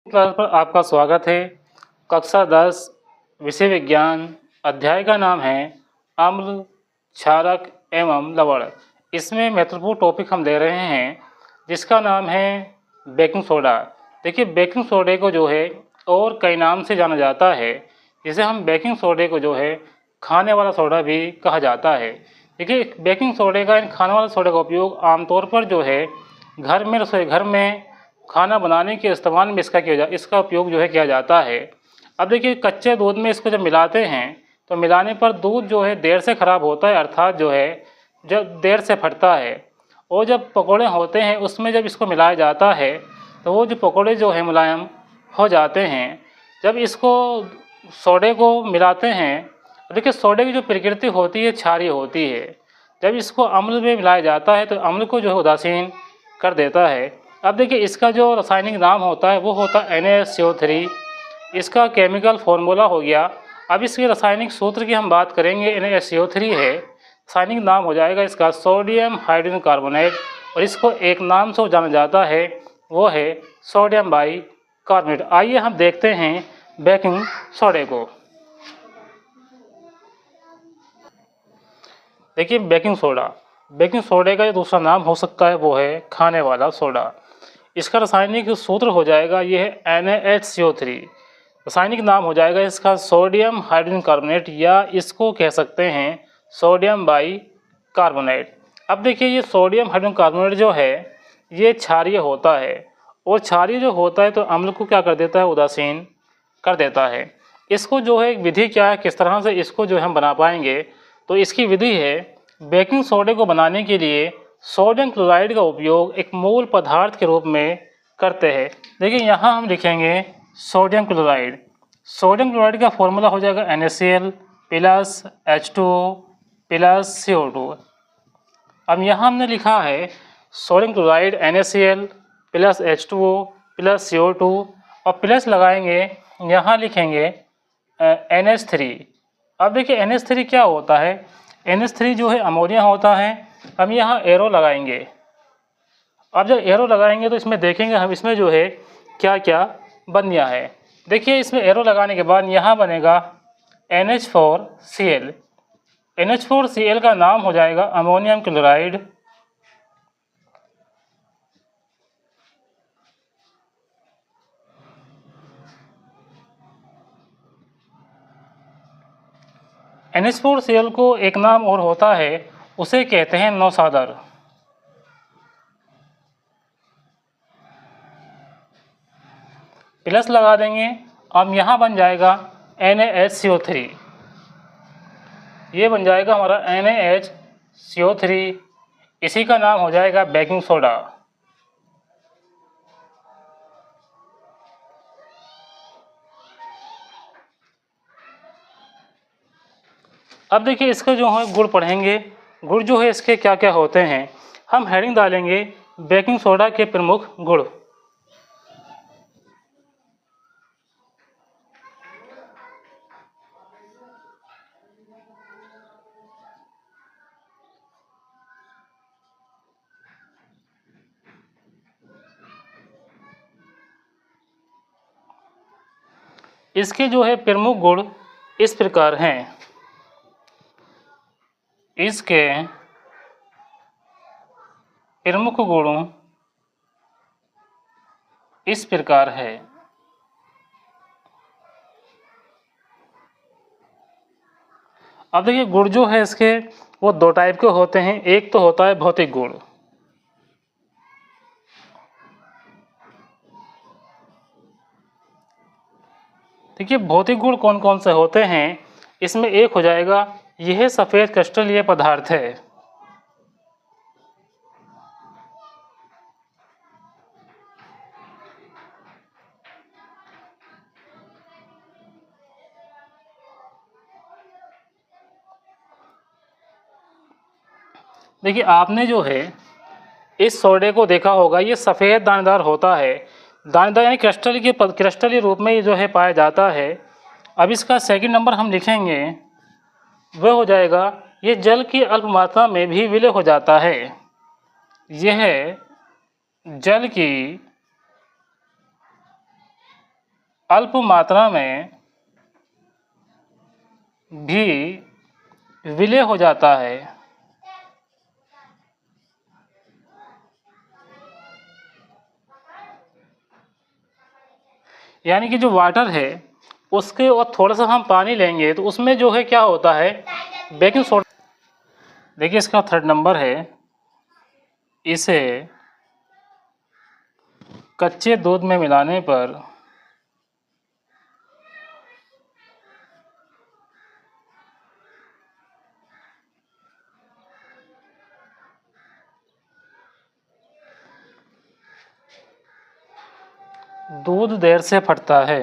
Class पर आपका स्वागत है। कक्षा 10 विषय विज्ञान, अध्याय का नाम है अम्ल, क्षारक एवं लवण। इसमें महत्वपूर्ण टॉपिक हम ले रहे हैं जिसका नाम है बेकिंग सोडा। देखिए, बेकिंग सोडे को जो है और कई नाम से जाना जाता है। जिसे हम बेकिंग सोडे को जो है खाने वाला सोडा भी कहा जाता है। देखिए, बेकिंग सोडे का खाने वाला सोडे का उपयोग आमतौर पर जो है घर में, रसोई घर में खाना बनाने के इस्तेमाल में इसका उपयोग जो है किया जाता है। अब देखिए, कच्चे दूध में इसको जब मिलाते हैं तो मिलाने पर दूध जो है देर से ख़राब होता है, अर्थात जो है जब देर से फटता है। और जब पकोड़े होते हैं उसमें जब इसको मिलाया जाता है तो वो जो पकोड़े जो है मुलायम हो जाते हैं। जब इसको सोडे को मिलाते हैं, देखिए सोडे की जो प्रकृति होती है क्षारीय होती है। जब इसको अम्ल में मिलाया जाता है तो अम्ल को जो है उदासीन कर देता है। अब देखिए, इसका जो रासायनिक नाम होता है वो होता है NaCO3। इसका केमिकल फॉर्मूला हो गया। अब इसके रासायनिक सूत्र की हम बात करेंगे। NaCO3 है, रासायनिक नाम हो जाएगा इसका सोडियम हाइड्रोजन कार्बोनेट। और इसको एक नाम से जाना जाता है, वो है सोडियम बाइकार्बोनेट। आइए हम देखते हैं बेकिंग सोडे को। देखिए, बेकिंग सोडे का जो दूसरा नाम हो सकता है वो है खाने वाला सोडा। इसका रासायनिक सूत्र हो जाएगा, ये है NaHCO3। रासायनिक नाम हो जाएगा इसका सोडियम हाइड्रोजन कार्बोनेट, या इसको कह सकते हैं सोडियम बाइकार्बोनेट। अब देखिए, ये सोडियम हाइड्रोजन कार्बोनेट जो है ये क्षारीय होता है। और क्षारीय जो होता है तो अम्ल को क्या कर देता है, उदासीन कर देता है। इसको जो है विधि क्या है, किस तरह से इसको जो हम बना पाएंगे, तो इसकी विधि है बेकिंग सोडे को बनाने के लिए सोडियम क्लोराइड का उपयोग एक मूल पदार्थ के रूप में करते हैं। देखिए, यहाँ हम लिखेंगे सोडियम क्लोराइड। सोडियम क्लोराइड का फॉर्मूला हो जाएगा NaCl plus H2O plus CO2। अब यहाँ हमने लिखा है sodium chloride NaCl plus H2O plus CO2 और प्लस लगाएंगे, यहाँ लिखेंगे NH3। अब देखिए, NH3 क्या होता है, NH3 जो है अमोनिया होता है। हम यहाँ एरो लगाएंगे। अब जब एरो लगाएंगे तो इसमें देखेंगे हम, इसमें जो है क्या क्या बन गया है। देखिए, इसमें एरो लगाने के बाद यहाँ बनेगा NH4Cl। NH4Cl का नाम हो जाएगा अमोनियम क्लोराइड। NH4Cl को एक नाम और होता है, उसे कहते हैं नौसादर। प्लस लगा देंगे। अब यहाँ बन जाएगा NaHCO3। ये बन जाएगा हमारा NaHCO3। इसी का नाम हो जाएगा बेकिंग सोडा। अब देखिए, इसके जो है गुण पढ़ेंगे। गुण जो है इसके क्या क्या होते हैं, हम हेडिंग डालेंगे बेकिंग सोडा के प्रमुख गुण। इसके जो है प्रमुख गुण इस प्रकार हैं। इसके प्रमुख गुण इस प्रकार है। अब देखिए, गुण जो है इसके वो दो टाइप के होते हैं। एक तो होता है भौतिक गुण। देखिए, भौतिक गुण कौन कौन से होते हैं, इसमें एक हो जाएगा यह सफ़ेद क्रिस्टलीय पदार्थ है। देखिए, आपने जो है इस सोडे को देखा होगा, ये सफ़ेद दानेदार होता है। दानेदार यानी क्रिस्टलीय रूप में ये जो है पाया जाता है। अब इसका सेकंड नंबर हम लिखेंगे, वह हो जाएगा ये जल की अल्प मात्रा में भी विलय हो जाता है। यह जल की अल्प मात्रा में भी विलय हो जाता है। यानी कि जो वाटर है उसके और थोड़ा सा हम पानी लेंगे तो उसमें जो है क्या होता है, बेकिंग सोडा। देखिए इसका थर्ड नंबर है, इसे कच्चे दूध में मिलाने पर दूध देर से फटता है।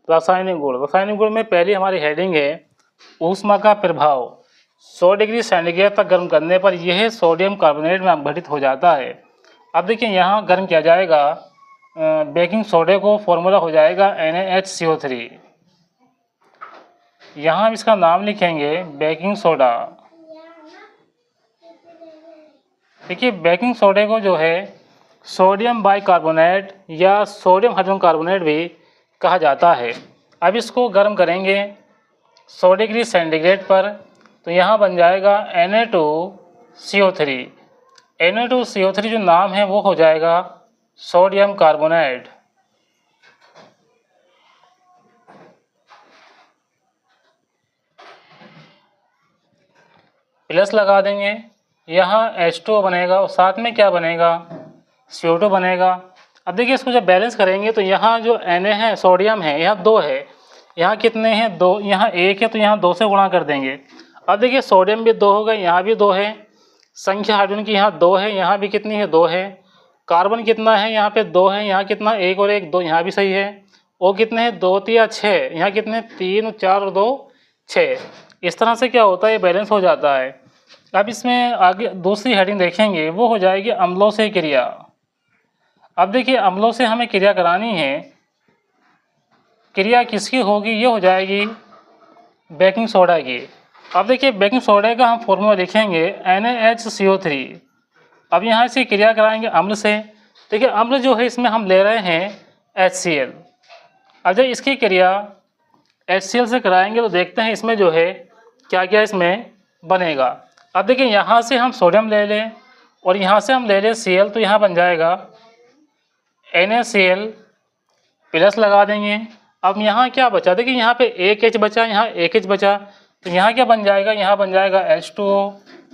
रासायनिक गुण में पहली हमारी हेडिंग है ऊष्मा का प्रभाव। 100 डिग्री सेंटीग्रेड तक गर्म करने पर यह सोडियम कार्बोनेट में अपघटित हो जाता है। अब देखिए यहाँ गर्म किया जाएगा बेकिंग सोडे को, फॉर्मूला हो जाएगा NaHCO3। यहाँ हम इसका नाम लिखेंगे बेकिंग सोडा। देखिए बेकिंग सोडे को जो है सोडियम बाइकार्बोनेट या सोडियम हाइड्रोजन कार्बोनेट भी कहा जाता है। अब इसको गर्म करेंगे 100 डिग्री सेंटीग्रेड पर, तो यहाँ बन जाएगा Na2CO3। Na2CO3 जो नाम है वो हो जाएगा सोडियम कार्बोनेट। प्लस लगा देंगे, यहाँ H2O बनेगा और साथ में क्या बनेगा, CO2 बनेगा। अब देखिए इसको जब बैलेंस करेंगे तो यहाँ जो Na है, सोडियम है, यहाँ 2 है, यहाँ कितने हैं 2, यहाँ 1 है तो यहाँ 2 से गुणा कर देंगे। अब देखिए सोडियम भी 2 हो गए, यहाँ भी 2 है, संख्या हाइड्रोजन की यहाँ 2 है, यहाँ भी कितनी है 2 है। कार्बन कितना है, यहाँ पे 2 है, यहाँ कितना 1 और 1 2, यहाँ भी सही है। ओ कितने हैं 2 3 6, यहाँ कितने 3 4 और 2 6। इस तरह से क्या होता है, ये बैलेंस हो जाता है। अब इसमें आगे दूसरी हेडिंग देखेंगे, वो हो जाएगी अम्लों से क्रिया। अब देखिए अम्लों से हमें क्रिया करानी है, क्रिया किसकी होगी, ये हो जाएगी बेकिंग सोडा की। अब देखिए बेकिंग सोडा का हम फॉर्मूला लिखेंगे NaHCO3। अब यहाँ से क्रिया कराएंगे अम्ल से। देखिए अम्ल जो है इसमें हम ले रहे हैं HCl। अब जब इसकी क्रिया HCl से कराएंगे तो देखते हैं इसमें जो है क्या क्या इसमें बनेगा। अब देखिए यहाँ से हम सोडियम ले लें और यहाँ से हम ले लें Cl, तो यहाँ बन जाएगा NaCl प्लस लगा देंगे। अब यहाँ क्या बचा, देखिए यहाँ पे एक H बचा, यहाँ एक H बचा, तो यहाँ क्या बन जाएगा, यहाँ बन जाएगा H2O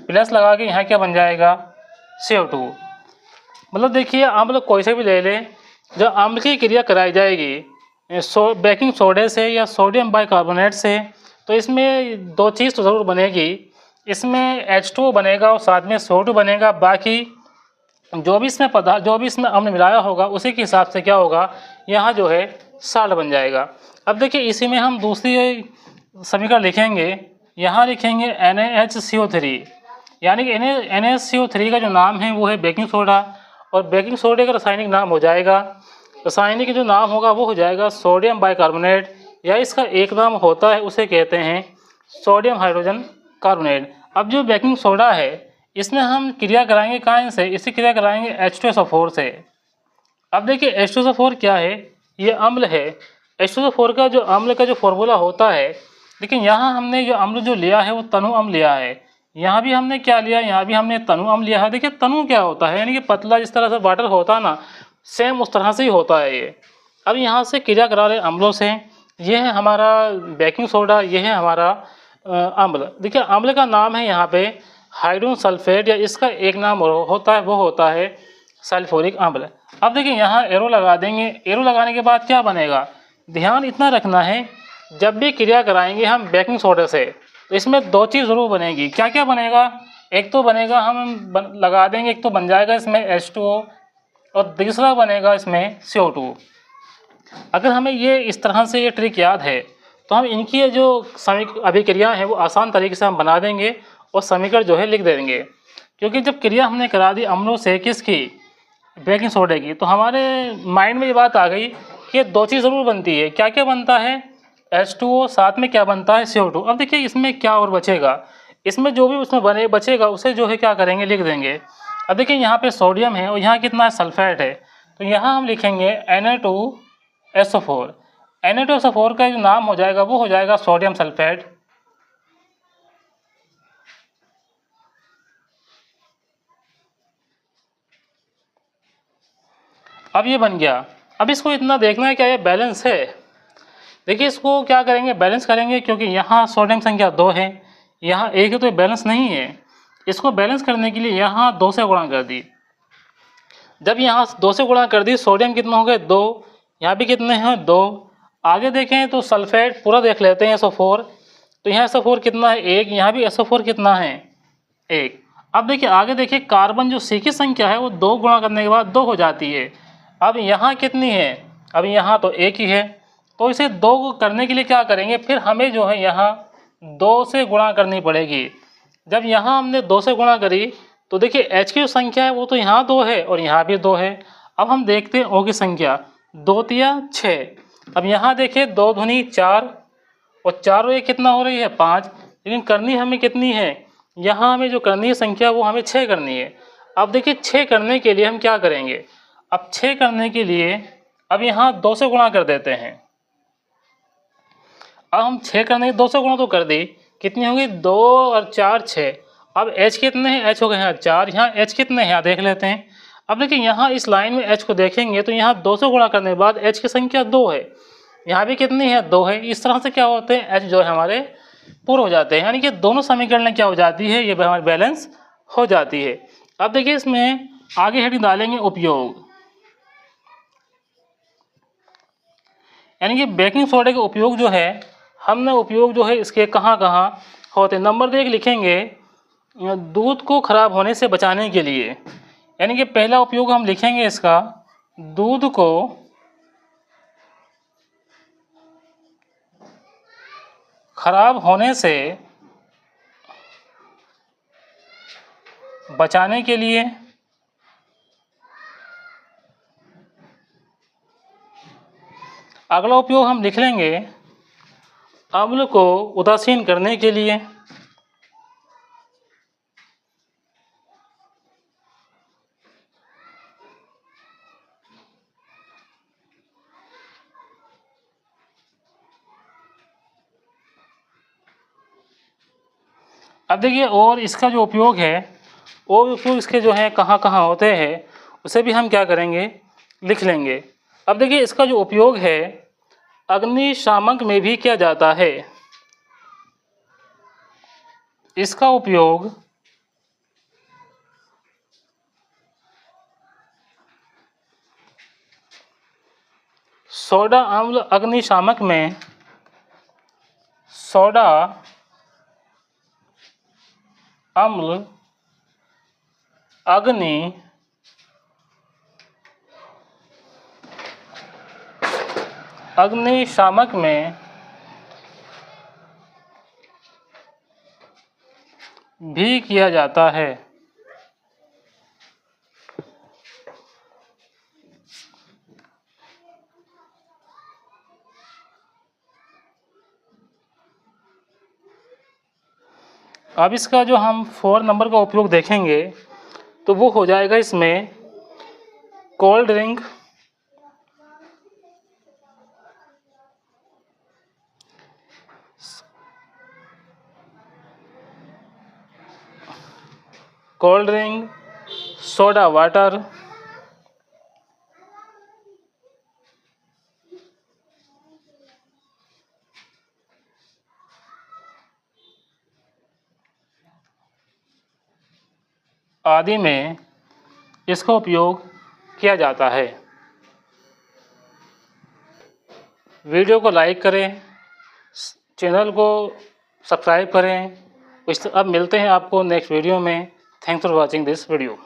प्लस लगा के यहाँ क्या बन जाएगा CO2। मतलब देखिए अम्ल कोई से भी ले लें, जब अम्ल की क्रिया कराई जाएगी बेकिंग सोडे से या सोडियम बाइकार्बोनेट से, तो इसमें 2 चीज़ तो ज़रूर बनेगी, इसमें H2O बनेगा और साथ में CO2 बनेगा। बाकी जो भी इसमें अम्ल मिलाया होगा उसी के हिसाब से क्या होगा, यहाँ जो है साल्ट बन जाएगा। अब देखिए इसी में हम दूसरी समीकरण लिखेंगे, यहाँ लिखेंगे NaHCO3, यानी कि NaHCO3 का जो नाम है वो है बेकिंग सोडा, और बेकिंग सोडे का रासायनिक नाम हो जाएगा, रासायनिक जो नाम होगा वो हो जाएगा सोडियम बाइकार्बोनेट, या इसका एक नाम होता है उसे कहते हैं सोडियम हाइड्रोजन कार्बोनेट। अब जो बेकिंग सोडा है इसमें हम क्रिया कराएंगे कहाँ से, इसी क्रिया कराएंगे H2SO4 से। अब देखिए H2SO4 क्या है, ये अम्ल है। H2SO4 का जो अम्ल का जो फॉर्मूला होता है, लेकिन यहाँ हमने जो अम्ल जो लिया है वो तनु अम्ल लिया है। यहाँ भी हमने क्या लिया, यहाँ भी हमने तनु अम्ल लिया है। देखिए तनु क्या होता है, यानी कि पतला जिस तरह से वाटर होता है ना, सेम उस तरह से ही होता है ये। अब यहाँ से क्रिया करा रहे अम्लों से, ये है हमारा बेकिंग सोडा, ये है हमारा अम्ल। देखिए अम्ल का नाम है यहाँ पे हाइड्रोजन सल्फेट, या इसका एक नाम होता है वो होता है सल्फ्यूरिक अम्ल। अब देखिए यहाँ एरो लगा देंगे, एरो लगाने के बाद क्या बनेगा, ध्यान इतना रखना है जब भी क्रिया कराएंगे हम बेकिंग सोडा से तो इसमें 2 चीज़ ज़रूर बनेगी। क्या क्या बनेगा, एक तो बनेगा लगा देंगे, एक तो बन जाएगा इसमें H2O और दूसरा बनेगा इसमें CO2। अगर हमें ये इस तरह से ये ट्रिक याद है तो हम इनकी जो अभिक्रिया है वो आसान तरीके से हम बना देंगे और समीकरण जो है लिख देंगे। क्योंकि जब क्रिया हमने करा दी अम्लों से किसकी, बेकिंग सोडे की, तो हमारे माइंड में ये बात आ गई कि दो चीज़ ज़रूर बनती है। क्या क्या बनता है? H2O, साथ में क्या बनता है? CO2। अब देखिए इसमें क्या और बचेगा, इसमें जो भी उसमें बचेगा उसे जो है क्या करेंगे, लिख देंगे। अब देखिए यहाँ पे सोडियम है और यहाँ कितना है, सल्फेट है, तो यहाँ हम लिखेंगे Na2SO4। Na2SO4 का जो नाम हो जाएगा वो हो जाएगा सोडियम सल्फेट। अब ये बन गया। अब इसको इतना देखना है क्या ये बैलेंस है। देखिए इसको क्या करेंगे, बैलेंस करेंगे, क्योंकि यहाँ सोडियम संख्या 2 है, यहाँ 1 है, तो ये बैलेंस नहीं है। इसको बैलेंस करने के लिए यहाँ 2 से गुणा कर दी। जब यहाँ 2 से गुणा कर दी, सोडियम कितना हो गए 2, यहाँ भी कितने हैं 2। आगे देखें तो सल्फेट पूरा देख लेते हैं, SO4, तो यहाँ SO4 कितना है 1, यहाँ भी SO4 कितना है 1। अब देखिए आगे देखिए कार्बन जो C की संख्या है वो 2 गुणा करने के बाद 2 हो जाती है। अब यहाँ कितनी है, अब यहाँ तो 1 ही है, तो इसे 2 करने के लिए क्या करेंगे, फिर हमें जो है यहाँ 2 से गुणा करनी पड़ेगी। जब यहाँ हमने 2 से गुणा करी तो देखिए H की जो संख्या है वो तो यहाँ 2 है और यहाँ भी 2 है। अब हम देखते हैं O की संख्या, 2 तिया 6। अब यहाँ देखिए 2 दूनी 4 और 4 और 1 कितना हो रही है 5, लेकिन करनी हमें कितनी है, यहाँ हमें जो करनी है संख्या वो हमें 6 करनी है। अब देखिए 6 करने के लिए हम क्या करेंगे, अब 6 करने के लिए अब यहाँ 2 से गुणा कर देते हैं। अब हम 6 करने के 2 से गुणा तो कर दी, कितनी होगी 2 और 4 6। अब H कितने हैं, H हो गए हैं 4, यहाँ H कितने हैं यहाँ देख लेते हैं। अब देखिए यहाँ इस लाइन में H को देखेंगे तो यहाँ 2 से गुणा करने के बाद H की संख्या 2 है, यहाँ भी कितनी है 2 है। इस तरह से क्या होते हैं H जो है हमारे पूरे हो जाते हैं, यानी कि दोनों समीकरण क्या हो जाती है, ये हमारी बैलेंस हो जाती है। अब देखिए इसमें आगे हेडिंग डालेंगे उपयोग, यानी कि बेकिंग सोडा के उपयोग जो है, हमने उपयोग जो है इसके कहाँ कहाँ होते हैं। नंबर 1 लिखेंगे दूध को खराब होने से बचाने के लिए, यानी कि पहला उपयोग हम लिखेंगे इसका, दूध को खराब होने से बचाने के लिए। अगला उपयोग हम लिख लेंगे अम्ल को उदासीन करने के लिए। अब देखिए और इसका जो उपयोग है, और उपयोग इसके जो है कहाँ कहाँ होते हैं उसे भी हम क्या करेंगे, लिख लेंगे। अब देखिए इसका जो उपयोग है अग्निशामक में भी किया जाता है। इसका उपयोग सोडा अम्ल अग्निशामक में, सोडा अम्ल अग्निशामक में भी किया जाता है। अब इसका जो हम 4 नंबर का उपयोग देखेंगे तो वो हो जाएगा इसमें कोल्ड ड्रिंक, सोडा वाटर, आदि में इसका उपयोग किया जाता है। वीडियो को लाइक करें, चैनल को सब्सक्राइब करें। अब मिलते हैं आपको नेक्स्ट वीडियो में। Thanks for watching this video.